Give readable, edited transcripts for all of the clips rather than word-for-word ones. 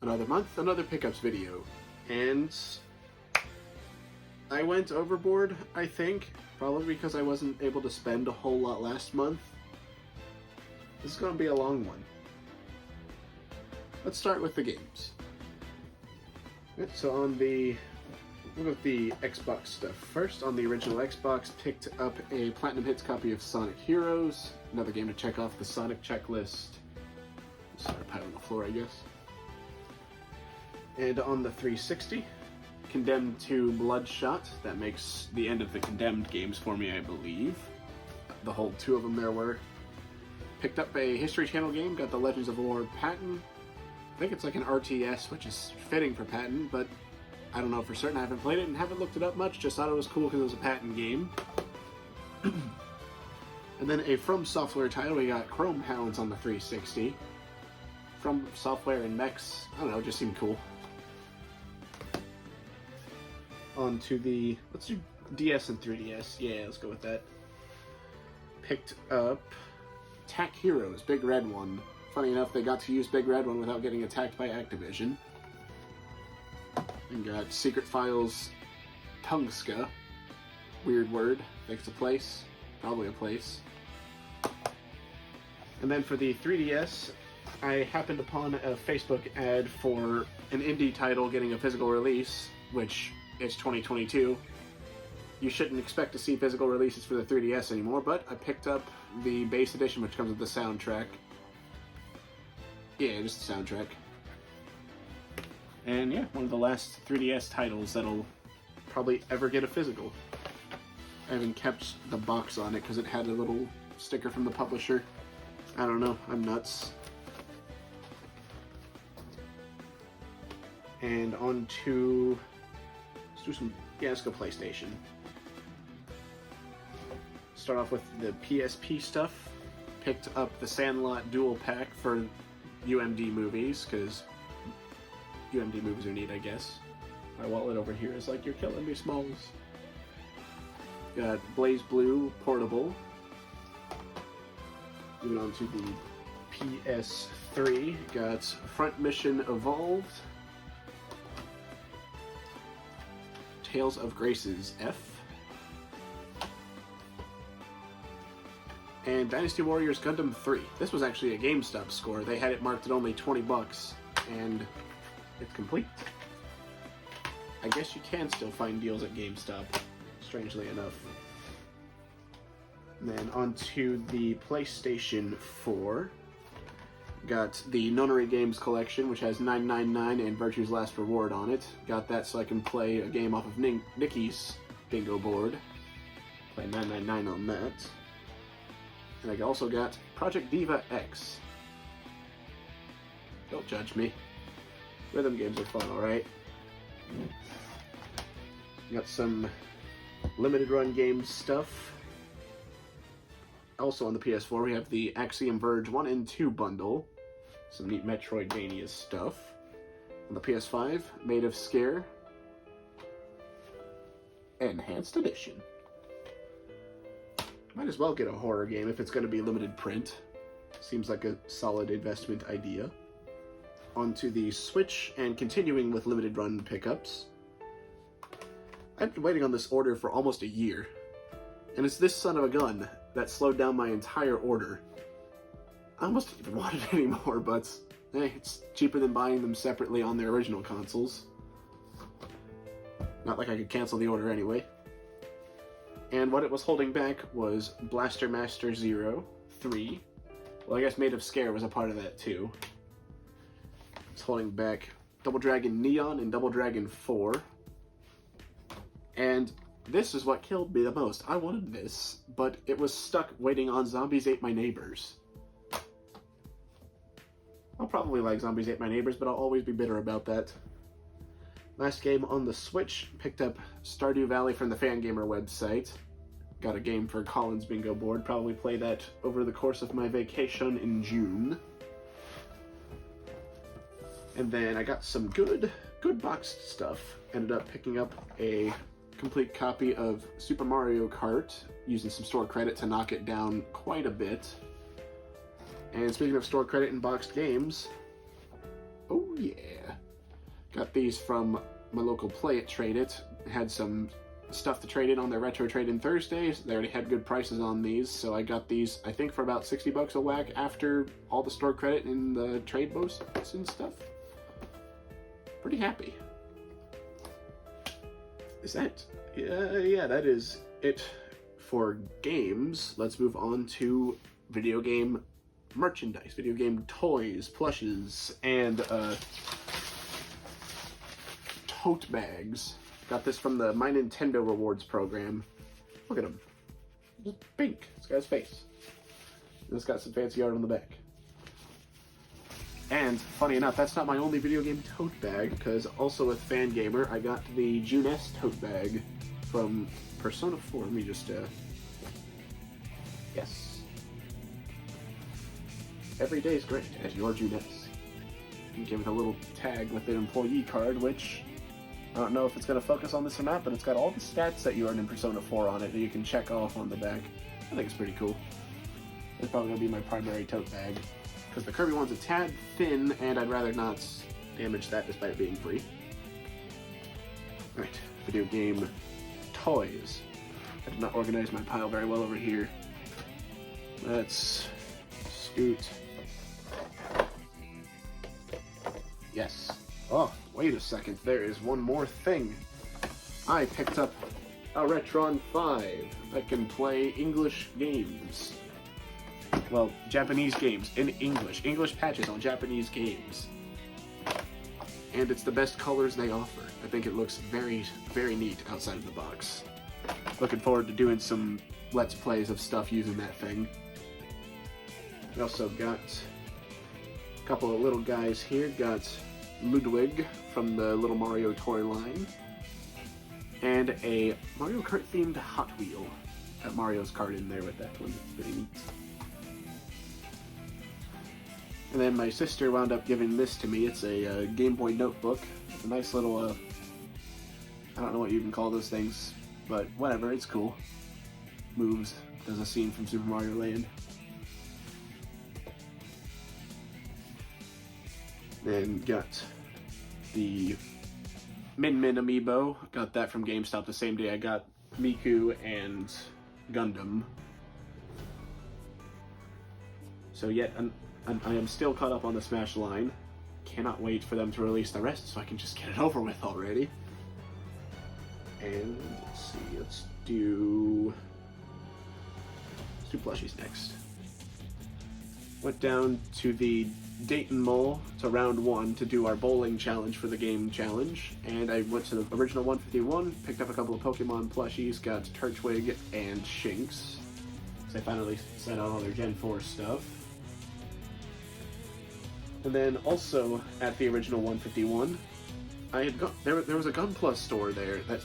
another month, another pickups video. And I went overboard, I think, probably because I wasn't able to spend a whole lot last month. This is going to be a long one. Let's start with the games. So on the Xbox stuff first. On the original Xbox, picked up a Platinum Hits copy of Sonic Heroes, another game to check off the Sonic checklist. Start a pile on the floor, I guess. And on the 360, Condemned 2 Bloodshot. That makes the end of the Condemned games for me, I believe. The whole two of them there were. Picked up a History Channel game, got the Legends of War Patton. I think it's like an RTS, which is fitting for Patton, but I don't know for certain. I haven't played it and haven't looked it up much, just thought it was cool because it was a Patton game. And then a From Software title, we got Chrome Hounds on the 360. From Software and mechs, I don't know, it just seemed cool. On to the, let's do DS and 3DS, yeah, let's go with that. Picked up Tac Heroes, Big Red One. Funny enough, they got to use Big Red One without getting attacked by Activision. And got Secret Files Tungska. Weird word. I think it's a place. Probably a place. And then for the 3DS, I happened upon a Facebook ad for an indie title getting a physical release, which is 2022. You shouldn't expect to see physical releases for the 3DS anymore, but I picked up the base edition, which comes with the soundtrack. Yeah, just the soundtrack. And yeah, one of the last 3DS titles that'll probably ever get a physical. I haven't kept the box on it because it had a little sticker from the publisher. I don't know, I'm nuts. And on to, let's go PlayStation. Start off with the PSP stuff. Picked up the Sandlot Dual Pack for UMD movies, because UMD movies are neat, I guess. My wallet over here is like, you're killing me, Smalls. Got Blaze Blue Portable. Moving on to the PS3, got Front Mission Evolved. Tales of Graces F. And Dynasty Warriors Gundam 3. This was actually a GameStop score. They had it marked at only 20 bucks, and it's complete. I guess you can still find deals at GameStop, strangely enough. And then onto the PlayStation 4. Got the Nonary Games Collection, which has 999 and Virtue's Last Reward on it. Got that so I can play a game off of Nikki's bingo board. Play 999 on that. And I also got Project Diva X. Don't judge me. Rhythm games are fun, alright? Got some limited run game stuff. Also on the PS4, we have the Axiom Verge 1 and 2 bundle. Some neat Metroidvania stuff. On the PS5, Made of Scare. Enhanced Edition. Might as well get a horror game if it's going to be limited print. Seems like a solid investment idea. Onto the Switch, and continuing with limited run pickups. I've been waiting on this order for almost a year. And it's this son of a gun that slowed down my entire order. I almost don't even want it anymore, but hey, it's cheaper than buying them separately on their original consoles. Not like I could cancel the order anyway. And what it was holding back was Blaster Master Zero 3. Well, I guess Made of Scare was a part of that too. It's holding back Double Dragon Neon and Double Dragon 4. And this is what killed me the most. I wanted this, but it was stuck waiting on Zombies Ate My Neighbors. I'll probably like Zombies Ate My Neighbors, but I'll always be bitter about that. Last game on the Switch, picked up Stardew Valley from the Fangamer website. Got a game for Colin's bingo board. Probably play that over the course of my vacation in June. And then I got some good boxed stuff. Ended up picking up a complete copy of Super Mario Kart, using some store credit to knock it down quite a bit. And speaking of store credit and boxed games, oh yeah, Got these from my local Play It Trade It. Had some stuff to trade in on their Retro Trade-In Thursdays. They already had good prices on these, so I got these, I think, for about $60 a whack after all the store credit and the trade bonuses and stuff. Pretty happy. Is that? Yeah, that is it for games. Let's move on to video game merchandise, video game toys, plushes, and tote bags. Got this from the My Nintendo Rewards program. Look at him. It's pink. It's got his face. And it's got some fancy art on the back. And, funny enough, that's not my only video game tote bag, because also with Fangamer, I got the Junes tote bag from Persona 4. Let me just, yes. Every day is great as your Junes. You give it a little tag with an employee card, which I don't know if it's going to focus on this or not, but it's got all the stats that you earned in Persona 4 on it that you can check off on the back. I think it's pretty cool. It's probably going to be my primary tote bag, because the Kirby one's a tad thin, and I'd rather not damage that despite it being free. Alright, video game toys. I did not organize my pile very well over here. Let's scoot. Yes. Oh, wait a second, there is one more thing. I picked up a Retron 5 that can play English games. Well, Japanese games in English. English patches on Japanese games. And it's the best colors they offer. I think it looks very, very neat outside of the box. Looking forward to doing some Let's Plays of stuff using that thing. We also got a couple of little guys here. Got Ludwig from the Little Mario toy line, and a Mario Kart themed Hot Wheel. Got Mario's card in there with that one. Pretty neat. And then my sister wound up giving this to me. It's a Game Boy notebook. It's a nice little, I don't know what you can call those things, but whatever, it's cool. Moves, does a scene from Super Mario Land. Then got the Min Min amiibo. Got that from GameStop the same day I got Miku and Gundam. So I am still caught up on the Smash line. Cannot wait for them to release the rest so I can just get it over with already. And let's see, let's do plushies next. Went down to the Dayton Mall to round 1 to do our bowling challenge for the game challenge, and I went to the original 151, picked up a couple of Pokemon plushies, got Turtwig and Shinx. So I finally set out all their Gen 4 stuff. And then also at the original 151, I had there was a Gunpla store there that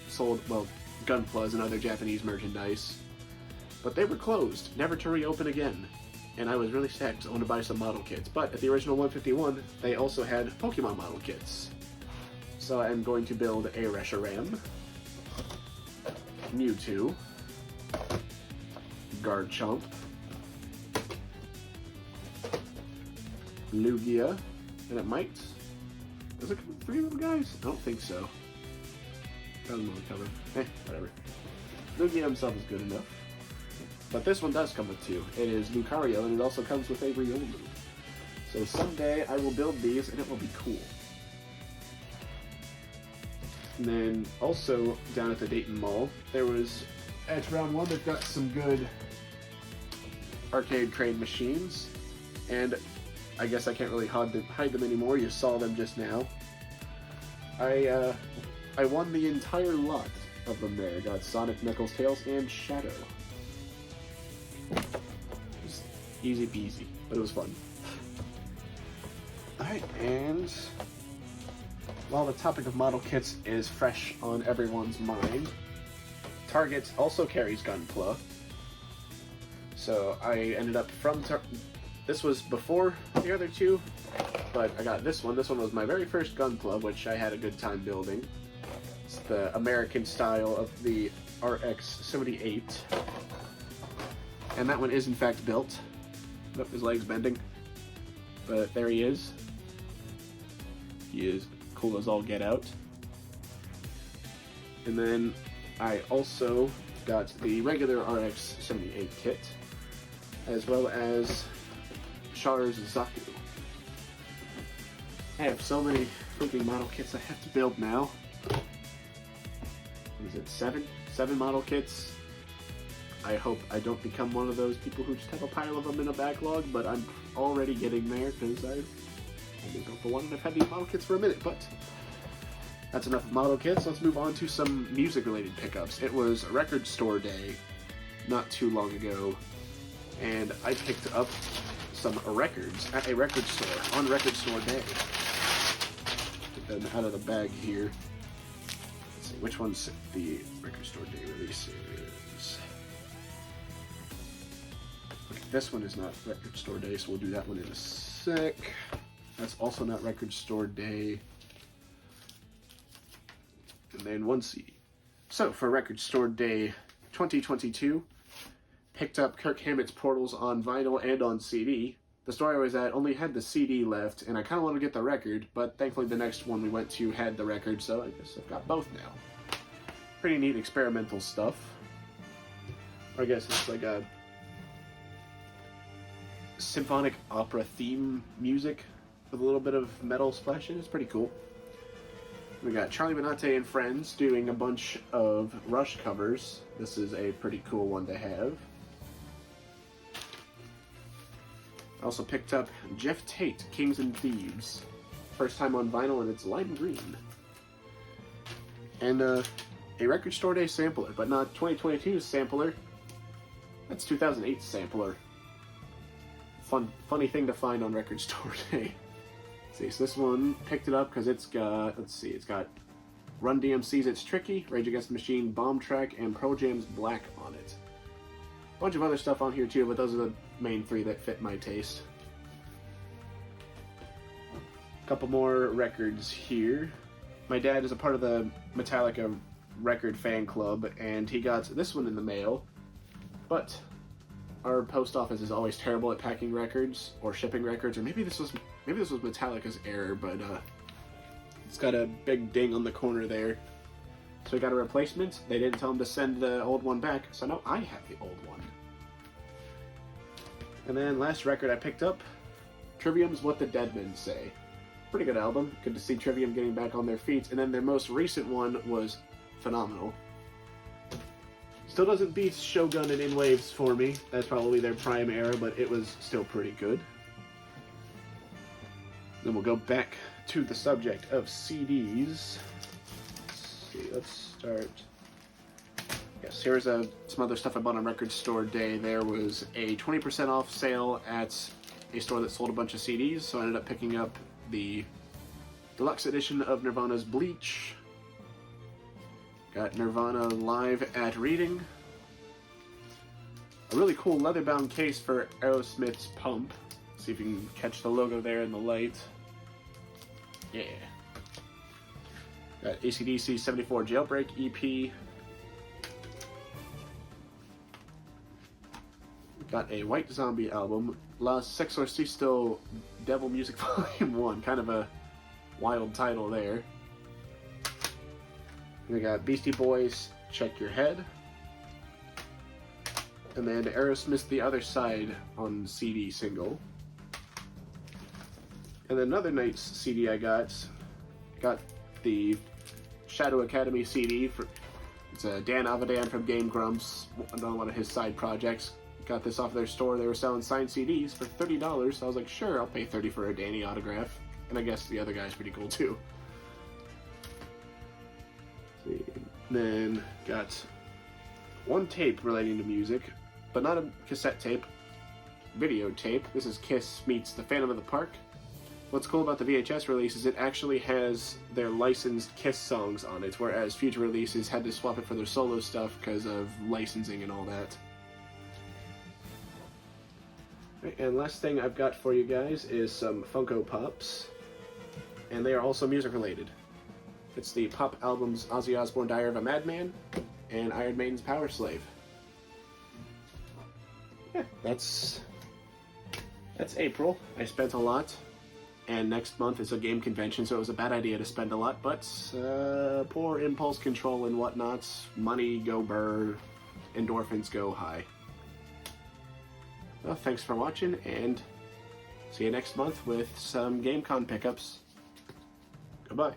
sold, well, Gunplas and other Japanese merchandise, but they were closed, never to reopen again. And I was really sad because I wanted to buy some model kits. But at the original 151, they also had Pokemon model kits. So I'm going to build a Reshiram, Mewtwo, Garchomp, Lugia, and it might... Does it come with 3 of them guys? I don't think so. Got them on the cover. Whatever. Lugia himself is good enough. But this one does come with 2. It is Lucario, and it also comes with a Riolu. So someday I will build these, and it will be cool. And then also down at the Dayton Mall, there was, at round 1, they've got some good arcade crane machines, and I guess I can't really hide them anymore. You saw them just now. I won the entire lot of them there. Got Sonic, Knuckles, Tails, and Shadow. Just easy peasy, but it was fun. Alright, and while the topic of model kits is fresh on everyone's mind, Target also carries Gunpla. So I ended up from this was before the other 2, but I got this one. This one was my very first Gunpla, which I had a good time building. It's the American style of the RX-78. And that one is in fact built. Look, his leg's bending. But there he is. He is Cool as all get out. And then I also got the regular RX-78 kit, as well as Char's Zaku. I have so many freaking model kits I have to build now. Is it 7? 7 model kits. I hope I don't become one of those people who just have a pile of them in a backlog, but I'm already getting there because I've only built the one and I've had these model kits for a minute, but that's enough of model kits. Let's move on to some music-related pickups. It was a record store day not too long ago, and I picked up some records at a record store on record store day. Get them out of the bag here. Let's see, which one's the record store day releases? Okay, this one is not record store day, so we'll do that one in a sec. That's also not record store day. And then one CD. So for record store day 2022, picked up Kirk Hammett's Portals on vinyl and on CD. The store I was at only had the CD left, and I kind of wanted to get the record, but thankfully the next one we went to had the record, so I guess I've got both now. Pretty neat experimental stuff. Or I guess it's like a symphonic opera theme music with a little bit of metal splash in. It's pretty cool. We got Charlie Benante and Friends doing a bunch of Rush covers. This is a pretty cool one to have. I also picked up Jeff Tate, Kings and Thieves. First time on vinyl, and it's lime green. And a record store day sampler, but not 2022 sampler. That's 2008 sampler. Funny thing to find on record store day. See, so this one, picked it up because it's got, let's see, it's got Run DMC's It's Tricky, Rage Against the Machine, Bomb Track, and Pearl Jam's Black on it. A bunch of other stuff on here too, but those are the main 3 that fit my taste. A couple more records here. My dad is a part of the Metallica record fan club, and he got this one in the mail, but our post office is always terrible at packing records or shipping records, or maybe this was Metallica's error, but it's got a big ding on the corner there. So we got a replacement. They didn't tell him to send the old one back, so now I have the old one. And then last record I picked up, Trivium's What the Dead Men Say. Pretty good album. Good to see Trivium getting back on their feet. And then their most recent one was phenomenal. Still doesn't beat Shogun and In Waves for me. That's probably their prime era, but it was still pretty good. Then we'll go back to the subject of CDs. Let's start. Yes, here's some other stuff I bought on Record Store Day. There was a 20% off sale at a store that sold a bunch of CDs, so I ended up picking up the deluxe edition of Nirvana's Bleach. Got Nirvana Live at Reading. A really cool leather-bound case for Aerosmith's Pump. See if you can catch the logo there in the light. Yeah. Got AC/DC 74 Jailbreak EP. Got a White Zombie album. La Sexorcisto Devil Music Volume 1. Kind of a wild title there. We got Beastie Boys, Check Your Head. And then Aerosmith's The Other Side on CD single. And then another nice CD I got the Shadow Academy CD. It's a Dan Avidan from Game Grumps, another one of his side projects. Got this off their store. They were selling signed CDs for $30, so I was like, sure, I'll pay $30 for a Danny autograph. And I guess the other guy's pretty cool too. Then got one tape relating to music, but not a cassette tape, videotape. This is Kiss meets the Phantom of the Park. What's cool about the VHS release is it actually has their licensed Kiss songs on it, whereas future releases had to swap it for their solo stuff because of licensing and all that. Right, and last thing I've got for you guys is some Funko Pops, and they are also music related. It's the pop albums Ozzy Osbourne Diary of a Madman and Iron Maiden's Power Slave. Yeah, that's April. I spent a lot. and next month is a game convention, so it was a bad idea to spend a lot, but poor impulse control and whatnot, money go burr, endorphins go high. Well, thanks for watching, and see you next month with some GameCon pickups. Goodbye.